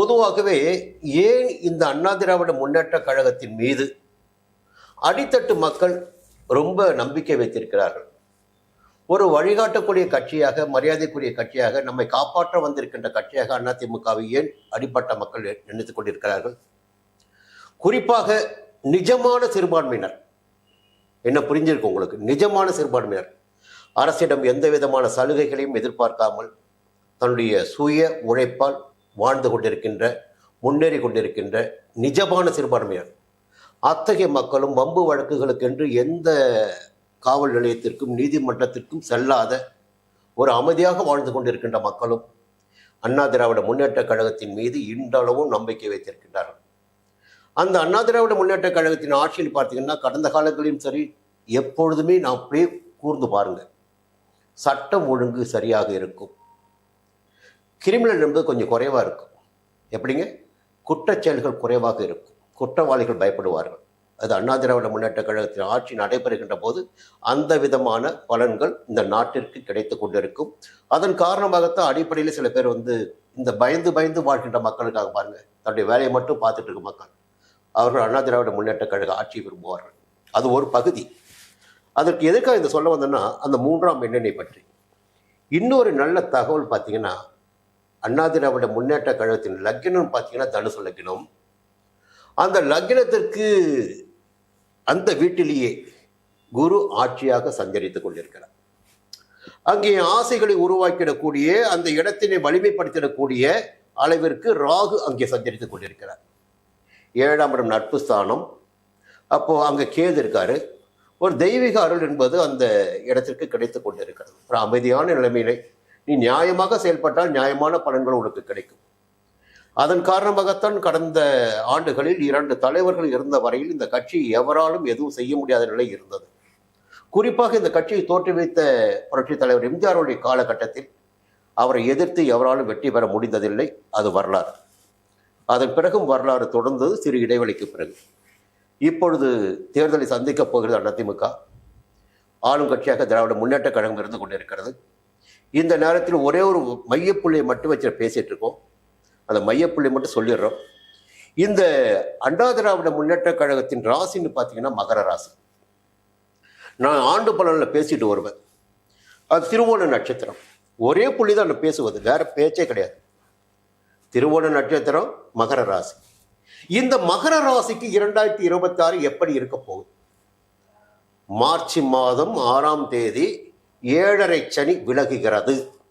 பொதுவாகவே ஏன் இந்த அண்ணா திராவிட முன்னேற்ற கழகத்தின் மீது அடித்தட்டு மக்கள் ரொம்ப நம்பிக்கை வைத்திருக்கிறார்கள்? ஒரு வழிகாட்டக்கூடிய கட்சியாக, மரியாதைக்குரிய கட்சியாக, நம்மை காப்பாற்ற வந்திருக்கின்ற கட்சியாக அதிமுகவை ஏன் அடிப்பட்ட மக்கள் நினைத்துக் கொண்டிருக்கிறார்கள்? குறிப்பாக நிஜமான சிறுபான்மையினர், என்ன புரிஞ்சிருக்கு உங்களுக்கு? நிஜமான சிறுபான்மையினர் அரசிடம் எந்த விதமான சலுகைகளையும் எதிர்பார்க்காமல் தன்னுடைய சுய உழைப்பால் வாழ்ந்து கொண்டிருக்கின்ற, முன்னேறி கொண்டிருக்கின்ற நிஜமான சிறுபான்மையினர், அத்தகைய மக்களும் வம்பு வழக்குகளுக்கென்று எந்த காவல் நிலையத்திற்கும் நீதிமன்றத்திற்கும் செல்லாத ஒரு அமைதியாக வாழ்ந்து கொண்டிருக்கின்ற மக்களும் அண்ணா திராவிட முன்னேற்ற கழகத்தின் மீது இன்றளவும் நம்பிக்கை வைத்திருக்கின்றார்கள். அந்த அண்ணா திராவிட முன்னேற்ற கழகத்தின் ஆட்சியில் பார்த்தீங்கன்னா, கடந்த காலங்களிலும் சரி, எப்பொழுதுமே நான் அப்படியே கூர்ந்து பாருங்க, சட்டம் ஒழுங்கு சரியாக இருக்கும். கிரிமினல் என்பது கொஞ்சம் குறைவாக இருக்கும். எப்படிங்க? குற்றச்செயல்கள் குறைவாக இருக்கும். குற்றவாளிகள் பயப்படுவார்கள். அது அண்ணா திராவிட முன்னேற்ற கழகத்தின் ஆட்சி நடைபெறுகின்ற போது அந்த விதமான பலன்கள் இந்த நாட்டிற்கு கிடைத்து கொண்டிருக்கும். அதன் காரணமாகத்தான் அடிப்படையில் சில பேர் இந்த பயந்து பயந்து வாழ்கின்ற மக்களுக்காக பாருங்க, தன்னுடைய வேலையை மட்டும் பார்த்துட்டு இருக்க மக்கள், அவர்கள் அண்ணா திராவிட முன்னேற்ற கழக ஆட்சி விரும்புவார்கள். அது ஒரு பகுதி. அதற்கு எதுக்காக இந்த சொல்ல வந்தோன்னா, அந்த 3ஆம் எண்ணெய் பற்றி இன்னொரு நல்ல தகவல் பார்த்தீங்கன்னா, அண்ணா திராவிட முன்னேற்ற கழகத்தின் லக்னம் பார்த்தீங்கன்னா தனுசு லக்னம். அந்த லக்னத்திற்கு அந்த வீட்டிலேயே குரு ஆட்சியாக சஞ்சரித்துக் கொண்டிருக்கிறார். அங்கே ஆசைகளை உருவாக்கிடக்கூடிய, அந்த இடத்தினை வலிமைப்படுத்திடக்கூடிய அளவிற்கு ராகு அங்கே சஞ்சரித்துக் கொண்டிருக்கிறார். 7ஆம் இடம் நட்பு ஸ்தானம். அப்போ அங்கே கேது இருக்காரு. ஒரு தெய்வீக அருள் என்பது அந்த இடத்திற்கு கிடைத்து கொண்டிருக்கிறது. ஒரு அமைதியான நிலைமையிலே நீ நியாயமாக செயல்பட்டால் நியாயமான பலன்கள் உனக்கு கிடைக்கும். அதன் காரணமாகத்தான் கடந்த ஆண்டுகளில் 2 தலைவர்கள் இருந்த வரையில் இந்த கட்சி எவராலும் எதுவும் செய்ய முடியாத நிலை இருந்தது. குறிப்பாக இந்த கட்சியை தோற்றுவித்த புரட்சித் தலைவர் எம்ஜிஆருடைய காலகட்டத்தில் அவரை எதிர்த்து எவராலும் வெற்றி பெற முடிந்ததில்லை. அது வரலாறு. அதன் பிறகும் வரலாறு தொடர்ந்தது சிறு இடைவெளிக்கு பிறகு. இப்பொழுது தேர்தலை சந்திக்கப் போகிறது அதிமுக. ஆளும் கட்சியாக திராவிட முன்னேற்ற கழகம் இருந்து கொண்டிருக்கிறது. இந்த நேரத்தில் ஒரே ஒரு மையப்புள்ளியை மட்டும் வச்சு பேசிட்டு இருக்கோம். அந்த மையப்புள்ளி மட்டும் சொல்லிடுறோம். இந்த அண்ணா திராவிட முன்னேற்ற கழகத்தின் ராசின்னு பார்த்தீங்கன்னா மகர ராசி. நான் ஆண்டு பலனில் பேசிட்டு வருவேன். அது திருவோண நட்சத்திரம். ஒரே புள்ளி தான் நான் பேசுவது, வேற பேச்சே கிடையாது. திருவோண நட்சத்திரம், மகர ராசி. இந்த மகர ராசிக்கு 2026 எப்படி இருக்க போகுது? மார்ச் மாதம் 6ஆம் தேதி 7.5 சனி விலகுகிறது.